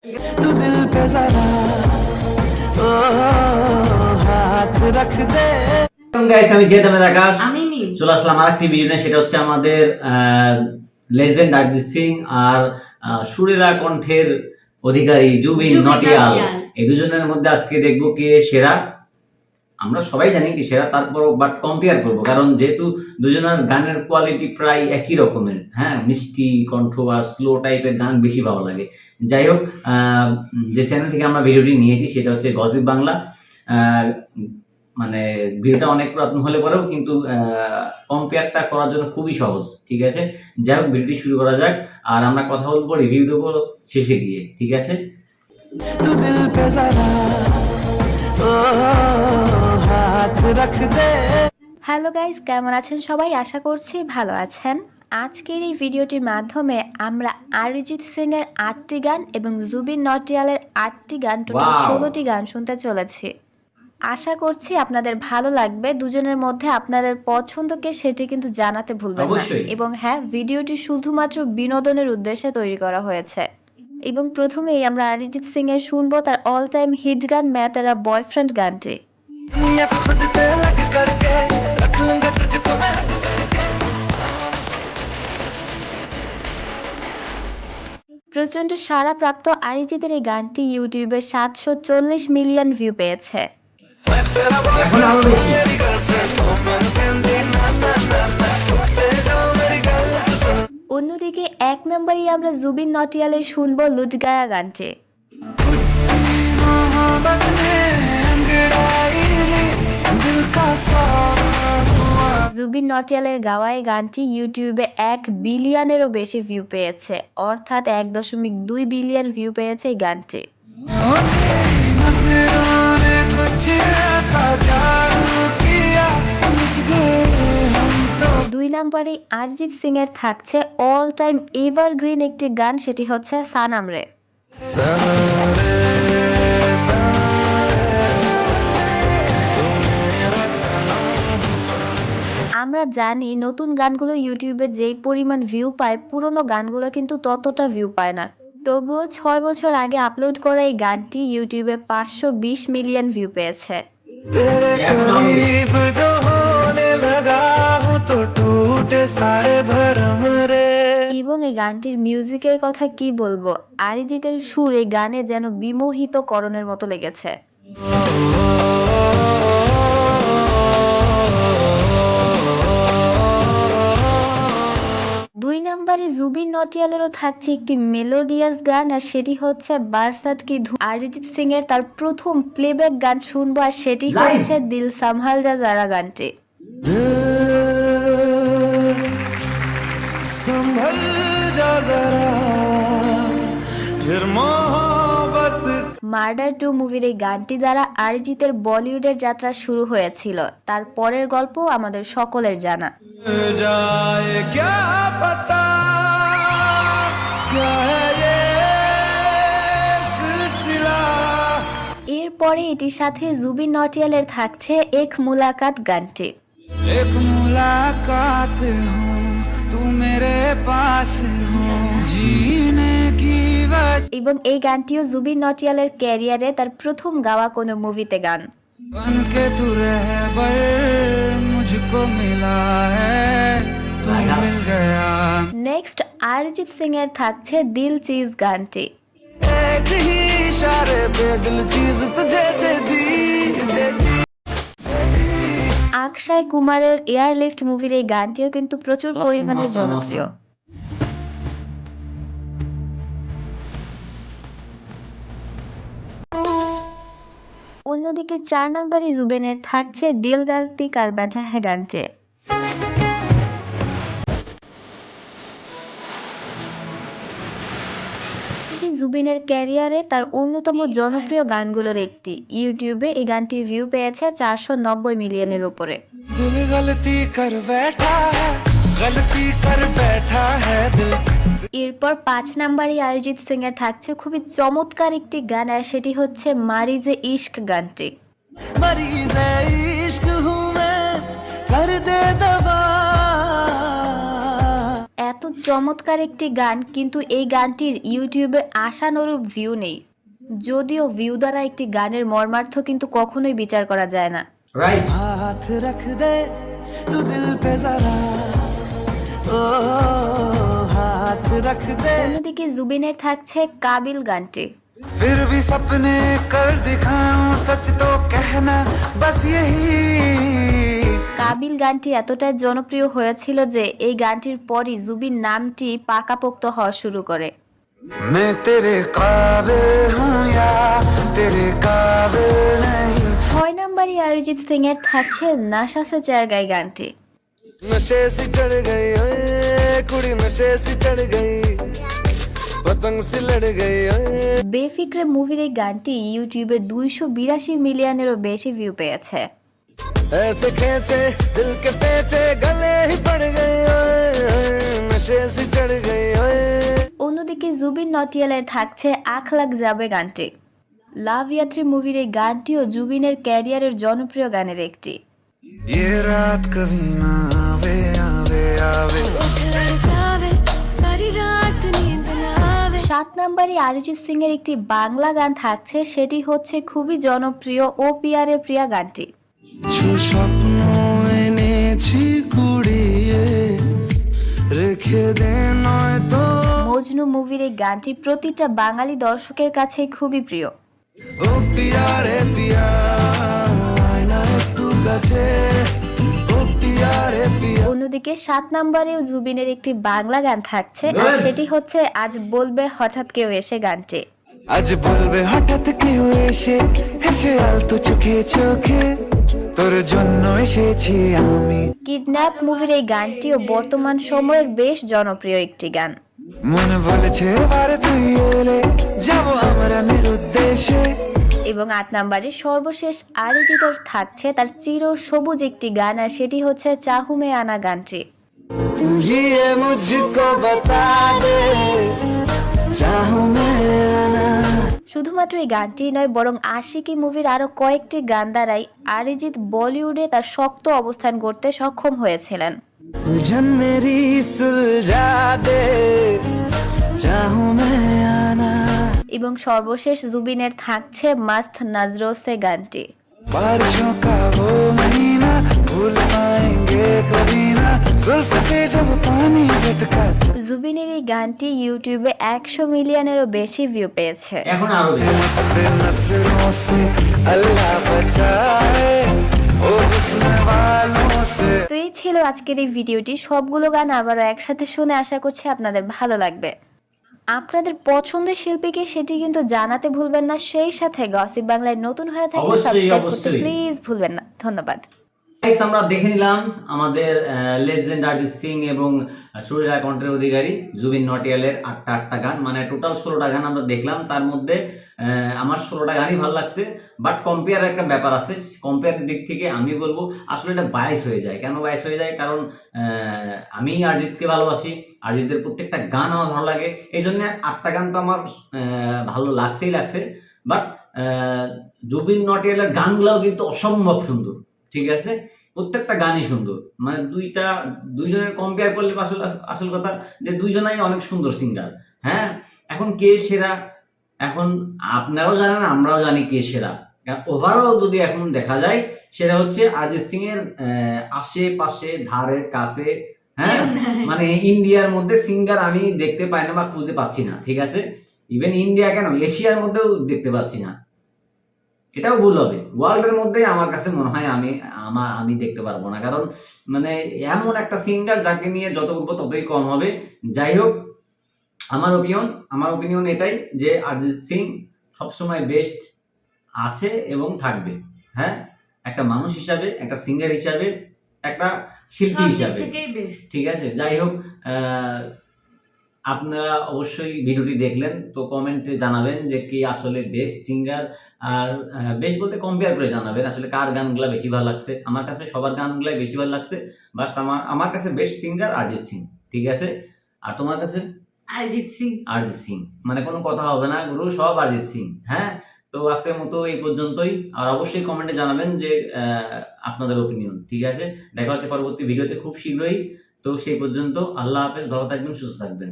तू दिल पे जरा ओ हाथ रख दे। গাইস, আমি জেদ আহমেদ আকাশ আমি মিম। চলে আসলাম আরেকটি ভিডিও নিয়ে। সেটা হচ্ছে আমাদের লেজেন্ড অরিজিৎ সিং আর সুরেলা কণ্ঠের অধিকারী জুবিন নটিয়াল। এই দুজনের মধ্যে আজকে দেখবো কে সেরা। আমরা সবাই জানি কি সেরা, তারপর বাট কম্পেয়ার করব, কারণ যেহেতু দুজনের গানের কোয়ালিটি প্রায় একই রকমের। হ্যাঁ, মিষ্টি কণ্ঠ আর স্লো টাইপের গান বেশি ভালো লাগে। যাই হোক, যে চ্যানেল থেকে আমরা ভিডিওটি নিয়েছি সেটা হচ্ছে গসিপ বাংলা। মানে ভিডিওটা অনেক পুরাতন হলে পরেও কিন্তু কম্পেয়ারটা করার জন্য খুবই সহজ। ঠিক আছে, যাই হোক ভিডিওটি শুরু করা যাক। আর আমরা কথা বলবো, রিভিউ দেবো শেষে গিয়ে। ঠিক আছে, तू दिल पे जरा ओ हाथ रख दे। হ্যালো গাইস, কেমন আছেন সবাই? আশা করছি ভালো আছেন। আজকের এই ভিডিওটির মাধ্যমে আমরা অরিজিৎ সিং এর 8টি গান এবং জুবিন নটিয়ালের 8টি গান, টোটাল Wow! 16টি গান শুনতে চলেছি। আশা করছি আপনাদের ভালো লাগবে। দুজনের মধ্যে আপনাদের পছন্দকে সেটি কিন্তু জানাতে ভুলবেন না। অবশ্যই। এবং হ্যাঁ, ভিডিওটি শুধুমাত্র বিনোদনের উদ্দেশ্যে তৈরি করা হয়েছে। এবং প্রথমেই আমরা অরিজিৎ সিং এর শুনবো তার অল টাইম হিট গান मैं तेरा বয়ফ্রেন্ড গানটি। ये खुद से लग करके रख लूंगा तुझको मैं। প্রচণ্ড সাড়াপ্রাপ্ত অরিজিতের এই গানটি ইউটিউবে 740 মিলিয়ন ভিউ পেয়েছে। এখন আরো বেশি। मेरी गर्लफ्रेंड हो मैं कहंदी ना ना ना ना उठते जाओ मेरी गल तू सुन। অন্যদিকে 1 নম্বরেই আমরা জুবিন নটিয়ালের শুনবো লুটগায়া গানটি। मोहब्बत ने अंगड़ाई दिल का सावा। জুবিন নটিয়ালের গাওয়া এই গানটি ইউটিউবে 1 বিলিয়নেরও বেশি ভিউ পেয়েছে, অর্থাৎ 1.2 বিলিয়ন ভিউ পেয়েছে এই গানটি। नजरों ने कुछ ऐसा जादू किया लुट गए हम तो। 2 নম্বরে অরিজিৎ সিং এর থাকছে অল টাইম এভারগ্রিন একটি গান, সেটি হচ্ছে সানাম রে। सारे আমরা জানি নতুন গানগুলো ইউটিউবে যেই পরিমাণ ভিউ পায়, পুরনো গানগুলো কিন্তু ততটা ভিউ পায় না। তবুও 6 বছর আগে আপলোড করা এই গানটি ইউটিউবে 520 মিলিয়ন ভিউ পেয়েছে। तेरे करीब जो होने लगा हूँ तो टूटे सारे भरम रे। এবং এই গানটির মিউজিকের কথা কি বলবো, অরিজিতের সুর এই গানে যেন বিমোহিত করণের মতো লেগেছে। 2 নম্বরে জুবিন নটিয়ালেরও থাকছে একটি মেলোডিয়াস গান, আর সেটি হচ্ছে বারসাত কি ধুম। অরিজিৎ সিং এর তার প্রথম প্লেব্যাক গান শুনবো, আর সেটি Live! হচ্ছে দিল সামহাল যা যারা গানটি। संभल जा जरा फिर मोहब्बत মার্ডার 2 মুভির এই গানটি দ্বারা অরিজিতের বলিউডের যাত্রা শুরু হয়েছিল। তার পরের গল্প আমাদের সকলের জানা। जाए क्या पता क्या है ये सिलसिला। এরপরে এটির সাথে জুবিন নটিয়ালের থাকছে এক মুলাকাত গানটি। एक मुलाकात हो तू मेरे पास हो जीने की वजह এবং এই गानটিও জুবিন নটিয়ালের ক্যারিয়ারে তার প্রথম গাওয়া কোনো মুভিতে গান। बन के तू रहबर मुझको मिला है तू मिल गया। নেক্সট অরিজিৎ সিং এর থাকছে দিল চিজ গানটি। एक ही इशारे पे दिल चीज तुझे दे दी दे दी। অক্ষয় কুমারের এয়ারলিফট মুভির এই গানটিও কিন্তু প্রচুর পরিমাণে awesome, জনপ্রিয়। অন্যদিকে 4 নম্বরে জুবিনের থাকছে দিল ডালতি কার ব্যাঠা হ্যাঁ গানটি। এটি জুবিনের ক্যারিয়ারে তার অন্যতম জনপ্রিয় গানগুলোর একটি। ইউটিউবে এই গানটি ভিউ পেয়েছে 490 মিলিয়নের উপরে। दिल गलती कर बैठा है गलती कर बैठा है दिल। এরপর 5 নম্বরে অরিজিৎ সিং এর থাকছে খুবই চমৎকার একটি গান, আর সেটি হচ্ছে মারিজে ইশক গানটি। मरीज है इश्क हूँ मैं कर दे दवा। এত চমৎকার একটি গান, কিন্তু এই গানটির ইউটিউবে আশানুরূপ ভিউ নেই। যদিও ভিউ দ্বারা একটি গানের মর্মার্থ কিন্তু কখনোই বিচার করা যায় না। রাইট। हाथ रख दे तू दिल पे जरा ओ हाथ रख दे অন্যদিকে জুবিনের থাকছে কাবিল গানটি। फिर भी सपने कर दिखाऊं सच तो कहना बस यही কাবিল গানটি এতটাই জনপ্রিয় হয়েছিল যে এই গানটির পরই জুবিন নামটি পাকাপোক্ত হওয়া শুরু করে। मैं तेरे काबिल हूँ या तेरे काबिल नहीं 6 নম্বরে অরিজিৎ সিং এর থাকছে নাশা সে চার গাই গানটি। नशे सी चढ़ गई ओए कुड़ी नशे सी चढ़ गई पतंग सी लड़ गई ओए বেফিক্রে মুভির এই গানটি ইউটিউবে 282 মিলিয়নেরও বেশি ভিউ পেয়েছে। ऐसे खेचे दिल के पेचे गले ही पड़ गए ओए नशे सी चढ़ गई ओए অন্যদিকে জুবিন নটিয়ালের থাকছে আখ লাখ যাবে গানটি। লাভ ইয়াত্রী মুভির এই গানটিও জুবিনের ক্যারিয়ারের জনপ্রিয় গানের একটি। ये रात कभी ना आवे आवे आवे 7 নম্বরে অরিজিৎ সিং এর একটি বাংলা গান থাকছে, সেটি হচ্ছে খুবই জনপ্রিয় ও পিয়ারে প্রিয়া গানটি। কিছু স্বপ্ন এনেছি কুড়িয়ে রেখে দে নয়তো মজনু মুভির এই গানটি প্রতিটা বাঙালি দর্শকের কাছে খুবই প্রিয়। ও পিয়া রে পিয়া আয়না একটু কাছে ও পিয়া রে পিয়া অন্যদিকে 7 নম্বরেও জুবিনের একটি বাংলা গান থাকছে, আর Good. সেটি হচ্ছে আজ বলবে হঠাৎ কেউ এসে গানটি। আজ বলবে হঠাৎ কেউ এসে হেসে আলতো চোখে চোখে তোর জন্য এসেছি আমি কিডন্যাপ মুভির এই গানটিও বর্তমান সময়ের বেশ জনপ্রিয় একটি গান। মনে বলেছে এবারে তুই এলে যাবো আমরা নিরুদ্দেশে এবং 8 নম্বরে সর্বশেষ অরিজিতের থাকছে তার চির সবুজ একটি গান, আর সেটি হচ্ছে চাহুমে আনা গানটি। तू ही ये मुझको बता दे चाहूं मैं आना শুধুমাত্র এই গানটি নয়, বরং আশিকি মুভির আরো কয়েকটি গান দ্বারাই অরিজিৎ বলিউডে তার শক্ত অবস্থান গড়তে সক্ষম হয়েছিলেন। उलझन मेरी सुलझा दे चाहूं मैं आना এবং সর্বশেষ জুবিনের থাকছে মাস্ত নজরোসে গানটি। बारिशों का वो महीना भूल पाएंगे कभी ना जुल्फ से जब पानी झटका জুবিনের এই গানটি ইউটিউবে 100 মিলিয়নেরও বেশি ভিউ পেয়েছে। এখন আরো বেশি। मस्त नजरों से अल्लाह बचाए ओ हुस्न वालों से তো এই ছিল আজকের এই ভিডিওটি। সবগুলো গান আবারও একসাথে শুনে আশা করছি আপনাদের ভালো লাগবে। আপনাদের পছন্দের শিল্পীকে সেটি কিন্তু জানাতে ভুলবেন না। সেই সাথে গসিপ বাংলায় নতুন হয়ে থাকলে অবশ্যই, সাবস্ক্রাইব করতে অবশ্যই। প্লিজ ভুলবেন না। ধন্যবাদ। Guys, আমরা দেখে নিলাম আমাদের লেজেন্ড অরিজিৎ সিং এবং সুরেরা কণ্ঠের অধিকারী জুবিন নটিয়ালের 8টা গান, মানে টোটাল 16টা গান আমরা দেখলাম। তার মধ্যে আমার 16টা গানই ভালো লাগছে, বাট কম্পেয়ার একটা ব্যাপার আছে। কম্পেয়ারের দিক থেকে আমি বলবো আসলে এটা বায়াস হয়ে যায়। কেন বায়াস হয়ে যায়? কারণ আমি অরিজিৎকে ভালোবাসি, অরিজিতের প্রত্যেকটা গান আমার ভালো লাগে, এই জন্য 8টা গান তো আমার ভালো লাগছেই লাগছে। বাট জুবিন নটিয়ালের গানগুলোও কিন্তু অসম্ভব সুন্দর, ঠিক আছে? প্রত্যেকটা গানই সুন্দর, মানে দুইজনের কম্পেয়ার করলে আসল কথা যে দুইজনাই অনেক সুন্দর সিঙ্গার। হ্যাঁ, এখন কে সেরা, এখন আপনারাও জানেন, আমরাও জানি কে সেরা। ওভারঅল যদি এখন দেখা যায়, সেটা হচ্ছে অরিজিৎ সিং এর আশেপাশে, ধারে কাছে, হ্যাঁ, মানে ইন্ডিয়ার মধ্যে সিঙ্গার আমি দেখতে পাই না বা খুঁজতে পাচ্ছি না, ঠিক আছে? ইভেন ইন্ডিয়া কেন, এশিয়ার মধ্যেও দেখতে পাচ্ছি না। এটাও ভুল হবে। ওয়ার্ল্ডের মধ্যে আমার কাছে মনে হয় আমি দেখতে পারবো না, কারণ মানে এমন একটা সিঙ্গার যাকে নিয়ে যত বলবো ততই কম হবে। যাই হোক, আমার ওপিনিয়ন এটাই যে অরিজিৎ সিং সবসময় বেস্ট আছে এবং থাকবে। হ্যাঁ, একটা মানুষ হিসাবে, একটা সিঙ্গার হিসাবে, একটা শিল্পী হিসাবে, ঠিক আছে? যাই হোক, আপনারা অবশ্যই ভিডিওটি দেখলেন, তো কমেন্টে জানাবেন যে কি আসলে বেস্ট সিঙ্গার, আর বেস্ট বলতে কম্পেয়ার করে জানাবেন আসলে কার গানগুলো বেশি ভালো লাগছে। আমার কাছে সবার গানগুলাই বেশি ভালো লাগছে, বাট আমার কাছে বেস্ট সিঙ্গার অরিজিৎ সিং, ঠিক আছে? আর তোমার কাছে? অরিজিৎ সিং, মানে কোনো কথা হবে না গুরু, সব অরিজিৎ সিং। হ্যাঁ, তো আজকের মতো এই পর্যন্তই। আর অবশ্যই কমেন্টে জানাবেন যে আপনাদের ওপিনিয়ন, ঠিক আছে? দেখা হচ্ছে পরবর্তী ভিডিওতে খুব শীঘ্রই। তো সেই পর্যন্ত আল্লাহ হাফেজ, ভালো থাকবেন, সুস্থ থাকবেন।